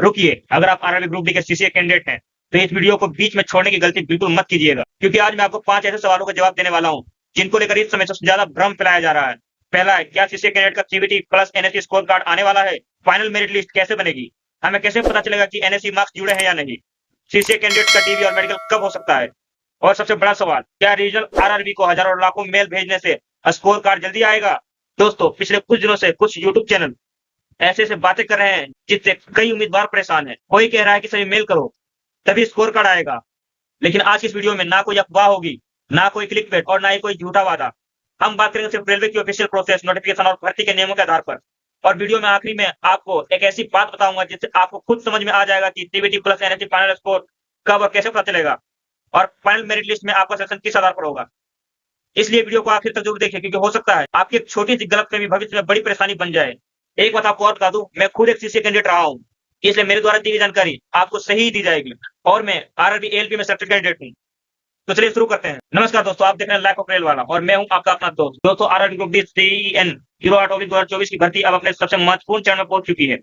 रुकिए, अगर आप आरआरबी ग्रुप डी के सीसीए कैंडिडेट हैं तो इस वीडियो को बीच में छोड़ने की गलती बिल्कुल मत कीजिएगा, क्योंकि आज मैं आपको 5 ऐसे सवालों का जवाब देने वाला हूं जिनको लेकर इस समय सबसे ज्यादा भ्रम फैलाया जा रहा है। पहला है, क्या सीसीए कैंडिडेट का CBT plus NSC score card आने वाला है? फाइनल मेरिट लिस्ट कैसे बनेगी? हमें कैसे पता चलेगा कि एनएससी मार्क्स जुड़े हैं या नहीं? सीसीए कैंडिडेट का डीबी और मेडिकल कब हो सकता है? और सबसे बड़ा सवाल, क्या रीजनल आरआरबी को हजारों और लाखों मेल भेजने से स्कोर कार्ड जल्दी आएगा? दोस्तों, पिछले कुछ दिनों से कुछ यूट्यूब चैनल ऐसे ऐसे बातें कर रहे हैं जिससे कई उम्मीदवार परेशान हैं। कोई कह रहा है कि सभी मेल करो तभी स्कोर कार्ड आएगा, लेकिन आज की इस वीडियो में ना कोई अफवाह होगी, ना कोई क्लिकबेट और ना ही कोई झूठा वादा। हम बात करेंगे सिर्फ रेलवे की ऑफिशियल प्रोसेस, नोटिफिकेशन और भर्ती के नियमों के आधार पर। और वीडियो में आखिरी में आपको एक ऐसी बात बताऊंगा जिससे आपको खुद समझ में आ जाएगा कि CBT plus NSC final score कब और कैसे पता चलेगा, और फाइनल मेरिट लिस्ट में आपका सिलेक्शन किस आधार पर होगा। इसलिए वीडियो को आखिर तक जरूर देखें, क्योंकि हो सकता है आपकी एक छोटी सी गलतफहमी भविष्य में बड़ी परेशानी बन जाए। एक बात आपको और बता दूं, मैं खुद एक सीसीए कैंडिडेट रहा हूं, इसलिए मेरे द्वारा दी गई जानकारी आपको सही दी जाएगी, और मैं आरआरबी एएलपी में सर्टिफिकेट कैंडिडेट हूं। तो चलिए शुरू करते हैं। नमस्कार दोस्तों, आप देख रहे हैं लाइफ ऑफ रेल वाला, और मैं हूं आपका अपना दोस्त। दोस्तों, आरआरबी ग्रुप डी CEN 08/2024 की भर्ती अब अपने सबसे महत्वपूर्ण चरण में पहुंच चुकी है।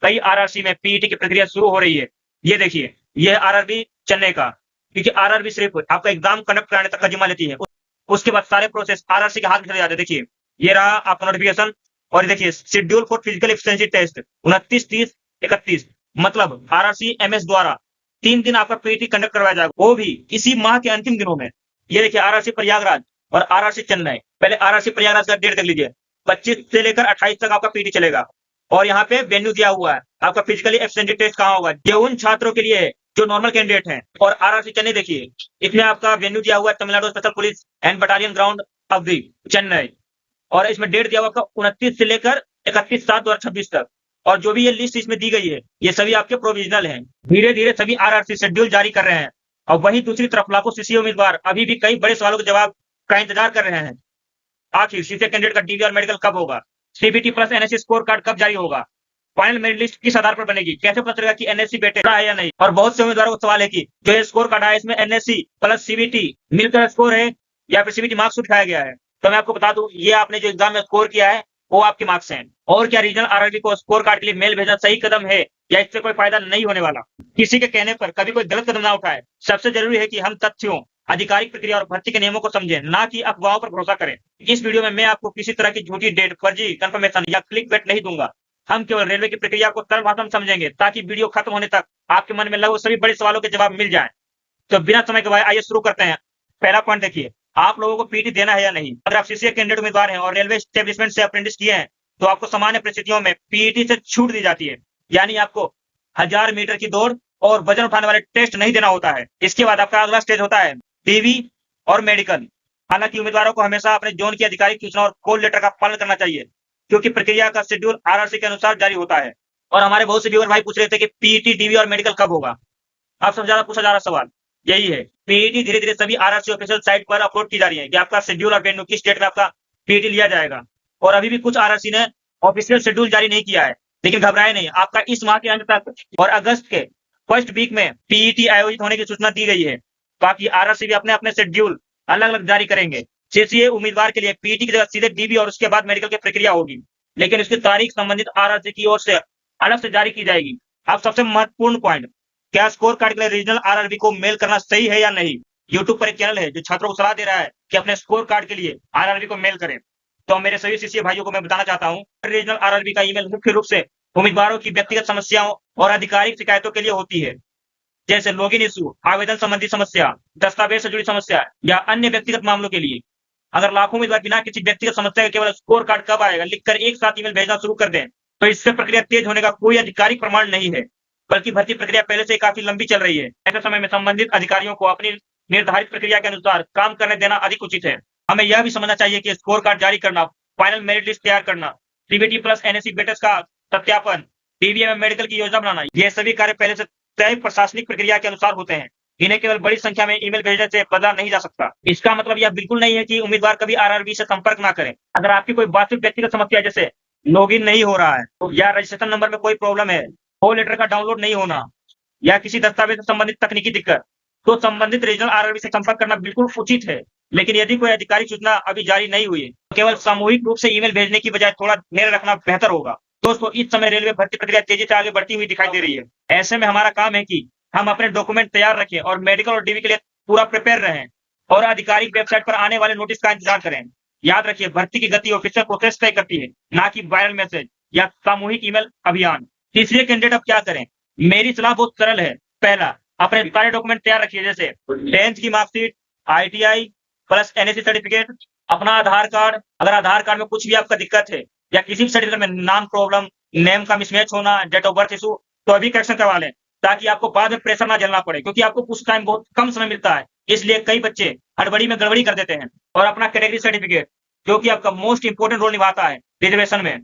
कई आरआरसी में पीईटी की प्रक्रिया शुरू हो रही है। ये देखिए, यह आरआरबी चेन्नई का, क्योंकि आरआरबी सिर्फ आपका एग्जाम कंडक्ट कराने तक का जिम्मा लेती है, उसके बाद सारे प्रोसेस आरआरसी के हाथ में चले जाते हैं। देखिए, ये रहा आपका नोटिफिकेशन, और ये देखिए schedule for physical efficiency test 29, 30, 31, मतलब आरआरसी एमएस द्वारा 3 दिन आपका पीईटी कंडक्ट करवाया जाएगा, वो भी इसी माह के अंतिम दिनों में। ये देखिए, आरआरसी प्रयागराज और आरआरसी चेन्नई। पहले आरआरसी प्रयागराज का डेट देख लीजिए, 25 से लेकर 28 तक आपका पीईटी चलेगा, और यहाँ पे वेन्यू दिया हुआ है आपका फिजिकली एफिशिएंसी टेस्ट कहाँ होगा। ये उन छात्रों के लिए है जो नॉर्मल कैंडिडेट हैं। और आरआरसी चेन्नई देखिए, इसमें आपका वेन्यू दिया हुआ है Tamil Nadu special police and battalion ground अवधि चेन्नई, और इसमें डेट दिया हुआ आपका 29 से लेकर 31/7/2026 तक। और जो भी ये लिस्ट इसमें दी गई है, ये सभी आपके प्रोविजनल हैं। धीरे धीरे सभी आरआरसी शेड्यूल जारी कर रहे हैं, और वहीं दूसरी तरफ लाखों सीसीए उम्मीदवार अभी भी कई बड़े सवालों के जवाब का इंतजार कर रहे हैं। आखिर सीसीए कैंडिडेट का डीबी और मेडिकल कब होगा? CBT plus NSC score card कब जारी होगा? फाइनल मेरिट लिस्ट किस आधार पर बनेगी? कैसे पता चलेगा कि एनएससी बेटे है या नहीं? और बहुत से उम्मीदवारों को सवाल है कि जो ये स्कोर कार्ड है इसमें एनएससी प्लस सीबीटी मिलकर स्कोर है या फिर सीबीटी मार्क्स उठाया गया है। तो मैं आपको बता दूं, ये आपने जो एग्जाम में स्कोर किया है वो आपके मार्क्स हैं। और क्या रीजनल आरआरबी को स्कोर कार्ड के लिए मेल भेजना सही कदम है, या इससे कोई फायदा नहीं होने वाला? किसी के कहने पर कभी कोई गलत कदम ना उठाए। सबसे जरूरी है कि हम तथ्यों, आधिकारिक प्रक्रिया और भर्ती के नियमों को समझें, ना कि अफवाहों पर भरोसा करें। इस वीडियो में मैं आपको किसी तरह की झूठी डेट, फर्जी कंफर्मेशन या क्लिकबेट नहीं दूंगा। हम केवल रेलवे की प्रक्रिया को सरल भाषा में समझेंगे, ताकि वीडियो खत्म होने तक आपके मन में लगभग सभी बड़े सवालों के जवाब मिल जाए। तो बिना समय गवाए आइए शुरू करते हैं। पहला पॉइंट देखिए, आप लोगों को पीटी देना है या नहीं। अगर आप सीसीए कैंडिडेट उम्मीदवार हैं और रेलवे एस्टेब्लिशमेंट से अप्रेंटिस किए हैं, तो आपको सामान्य परिस्थितियों में पीईटी से छूट दी जाती है, यानी आपको 1000 मीटर की दौड़ और वजन उठाने वाले टेस्ट नहीं देना होता है। इसके बाद आपका अगला स्टेज होता है डीवी और मेडिकल। हालांकि उम्मीदवारों को हमेशा अपने जोन की आधिकारिक सूचना और कॉल लेटर का पालन करना चाहिए, क्योंकि प्रक्रिया का शेड्यूल आरआरसी के अनुसार जारी होता है। और हमारे बहुत से व्यूअर भाई पूछ रहे थे कि पीईटी, डीवी और मेडिकल कब होगा। अब सबसे ज्यादा पूछा जा रहा सवाल यही है। पीईटी धीरे धीरे सभी आरआरसी ऑफिशियल साइट पर अपलोड की जा रही है कि आपका शेड्यूल और वेन्यू किस डेट में आपका पीईटी लिया जाएगा। और अभी भी कुछ आरआरसी ने ऑफिशियल शेड्यूल जारी नहीं किया है, लेकिन घबराए नहीं, आपका इस माह के अंत तक और अगस्त के फर्स्ट वीक में पीईटी आयोजित होने की सूचना दी गई है। बाकी आरआरसी भी अपने अपने शेड्यूल अलग अलग जारी करेंगे। सीसीए उम्मीदवार के लिए पीईटी की जगह सीधे डीबी और उसके बाद मेडिकल की प्रक्रिया होगी, लेकिन उसकी तारीख संबंधित आरआरसी की ओर से अलग से जारी की जाएगी। अब सबसे महत्वपूर्ण पॉइंट, क्या स्कोर कार्ड के लिए रीजनल आरआरबी को मेल करना सही है या नहीं? यूट्यूब पर एक चैनल है जो छात्रों को सलाह दे रहा है कि अपने स्कोर कार्ड के लिए आरआरबी को मेल करें। तो मेरे सभी सीसीए भाइयों को मैं बताना चाहता हूं, रीजनल आरआरबी का ईमेल मुख्य रूप से उम्मीदवारों की व्यक्तिगत समस्याओं और आधिकारिक शिकायतों के लिए होती है, जैसे लॉगिन इशू, आवेदन संबंधी समस्या, दस्तावेज से जुड़ी समस्या या अन्य व्यक्तिगत मामलों के लिए। अगर लाखों उम्मीदवार बिना किसी व्यक्तिगत समस्या के केवल स्कोर कार्ड कब आएगा लिखकर एक साथ ईमेल भेजना शुरू कर दें, तो इससे प्रक्रिया तेज होने का कोई आधिकारिक प्रमाण नहीं है, बल्कि भर्ती प्रक्रिया पहले से काफी लंबी चल रही है। ऐसे समय में संबंधित अधिकारियों को अपनी निर्धारित प्रक्रिया के अनुसार काम करने देना अधिक उचित है। हमें यह भी समझना चाहिए कि स्कोर कार्ड जारी करना, फाइनल मेरिट लिस्ट तैयार करना, सीबीटी प्लस एनएससी बेटेस का सत्यापन, डीवीएम मेडिकल की योजना बनाना, ये सभी कार्य पहले से तय प्रशासनिक प्रक्रिया के अनुसार होते हैं। इन्हें केवल बड़ी संख्या में ईमेल भेजने से बदला नहीं जा सकता। इसका मतलब यह बिल्कुल नहीं है कि उम्मीदवार कभी आरआरबी से संपर्क ना करें। अगर आपकी कोई वास्तविक व्यक्तिगत समस्या, जैसे लॉगिन नहीं हो रहा है या रजिस्ट्रेशन नंबर में कोई प्रॉब्लम है, कॉल लेटर का डाउनलोड नहीं होना या किसी दस्तावेज से संबंधित तकनीकी दिक्कत, तो संबंधित रीजनल आरआरबी से संपर्क करना बिल्कुल उचित है। लेकिन यदि कोई आधिकारिक सूचना अभी जारी नहीं हुई है, तो केवल सामूहिक रूप से ईमेल भेजने की बजाय थोड़ा धैर्य रखना बेहतर होगा। दोस्तों इस समय रेलवे भर्ती प्रक्रिया तेजी से आगे बढ़ती हुई दिखाई दे रही है। ऐसे में हमारा काम है कि हम अपने डॉक्यूमेंट तैयार रखें और मेडिकल और डीवी के लिए पूरा प्रिपेयर रहें और आधिकारिक वेबसाइट पर आने वाले नोटिस का इंतजार करें। याद रखिए, भर्ती की गति ऑफिशियल प्रोसेस तय करती है, ना कि वायरल मैसेज या सामूहिक ईमेल अभियान। तीसरे कैंडिडेट अब क्या करें? मेरी सलाह बहुत सरल है। पहला, अपने सारे डॉक्यूमेंट तैयार रखिए, जैसे 10th की marksheet, ITI plus NSC certificate, अपना आधार कार्ड। अगर आधार कार्ड में कुछ भी आपका दिक्कत है या किसी भी सर्टिफिकेट में नाम प्रॉब्लम, नेम का मिसमैच होना, डेट ऑफ बर्थ इशू, तो अभी करेक्शन करवा लें, ताकि आपको बाद में प्रेशर ना झेलना पड़े, क्योंकि आपको कुछ टाइम बहुत कम समय मिलता है। इसलिए कई बच्चे हड़बड़ी में गड़बड़ी कर देते हैं। और अपना कैटेगरी सर्टिफिकेट, जो कि आपका मोस्ट इंपोर्टेंट रोल निभाता है रिजर्वेशन में,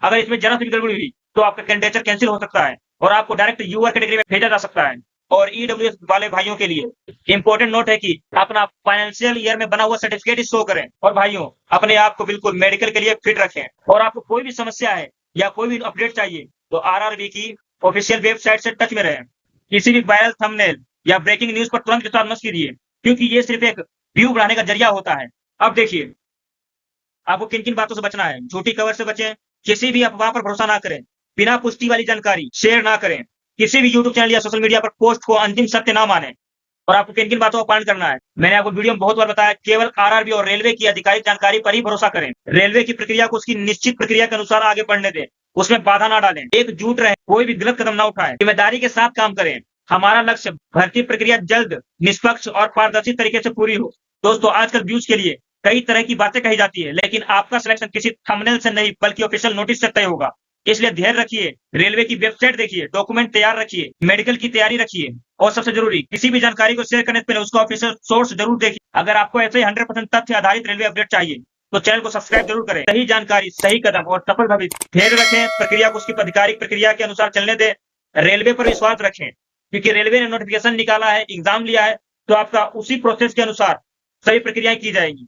अगर इसमें जरा सी भी गड़बड़ी हुई तो आपका कैंडिडेचर कैंसिल हो सकता है और आपको डायरेक्ट यूआर कैटेगरी में भेजा जा सकता है। और ईडब्ल्यूएस वाले भाइयों के लिए इंपॉर्टेंट नोट है कि अपना फाइनेंशियल ईयर में बना हुआ सर्टिफिकेट शो करें। और भाइयों, अपने आप को बिल्कुल मेडिकल के लिए फिट रखें। और आपको कोई भी समस्या है या कोई भी अपडेट चाहिए तो RRB की ऑफिशियल वेबसाइट से टच में रहें। किसी भी वायरल थंबनेल या ब्रेकिंग न्यूज पर तुरंत विश्वास मत कीजिए, क्योंकि ये सिर्फ एक व्यू बढ़ाने का जरिया होता है। अब देखिए, आपको किन किन बातों से बचना है। झूठी खबर से बचें, किसी भी अफवाह पर भरोसा ना करें, बिना पुष्टि वाली जानकारी शेयर ना करें, किसी भी यूट्यूब चैनल या सोशल मीडिया पर पोस्ट को अंतिम सत्य ना माने। और आपको किन किन बातों का पालन करना है, मैंने आपको वीडियो में बहुत बार बताया। केवल RRB और रेलवे की आधिकारिक जानकारी पर ही भरोसा करें। रेलवे की प्रक्रिया को उसकी निश्चित प्रक्रिया के अनुसार आगे बढ़ने दें, उसमें बाधा ना डालें, एकजुट रहें, कोई भी गलत कदम ना उठाएं, जिम्मेदारी के साथ काम करें। हमारा लक्ष्य भर्ती प्रक्रिया जल्द, निष्पक्ष और पारदर्शी तरीके से पूरी हो। दोस्तों, आजकल व्यूज के लिए कई तरह की बातें कही जाती है, लेकिन आपका सिलेक्शन किसी थंबनेल से नहीं बल्कि ऑफिशियल नोटिस से तय होगा। इसलिए धैर्य रखिए, रेलवे की वेबसाइट देखिए, डॉक्यूमेंट तैयार रखिए, मेडिकल की तैयारी रखिए, और सबसे जरूरी, किसी भी जानकारी को शेयर करने से पहले उसका ऑफिशियल सोर्स जरूर देखिए। अगर आपको ऐसे ही 100% तथ्य आधारित रेलवे अपडेट चाहिए तो चैनल को सब्सक्राइब जरूर करें। सही जानकारी, सही कदम और सफल भविष्य। धैर्य रखें, प्रक्रिया को उसकी आधिकारिक प्रक्रिया के अनुसार चलने दें, रेलवे पर विश्वास रखें, क्योंकि रेलवे ने नोटिफिकेशन निकाला है, एग्जाम लिया है, तो आपका उसी प्रोसेस के अनुसार सही प्रक्रियाएं की जाएगी।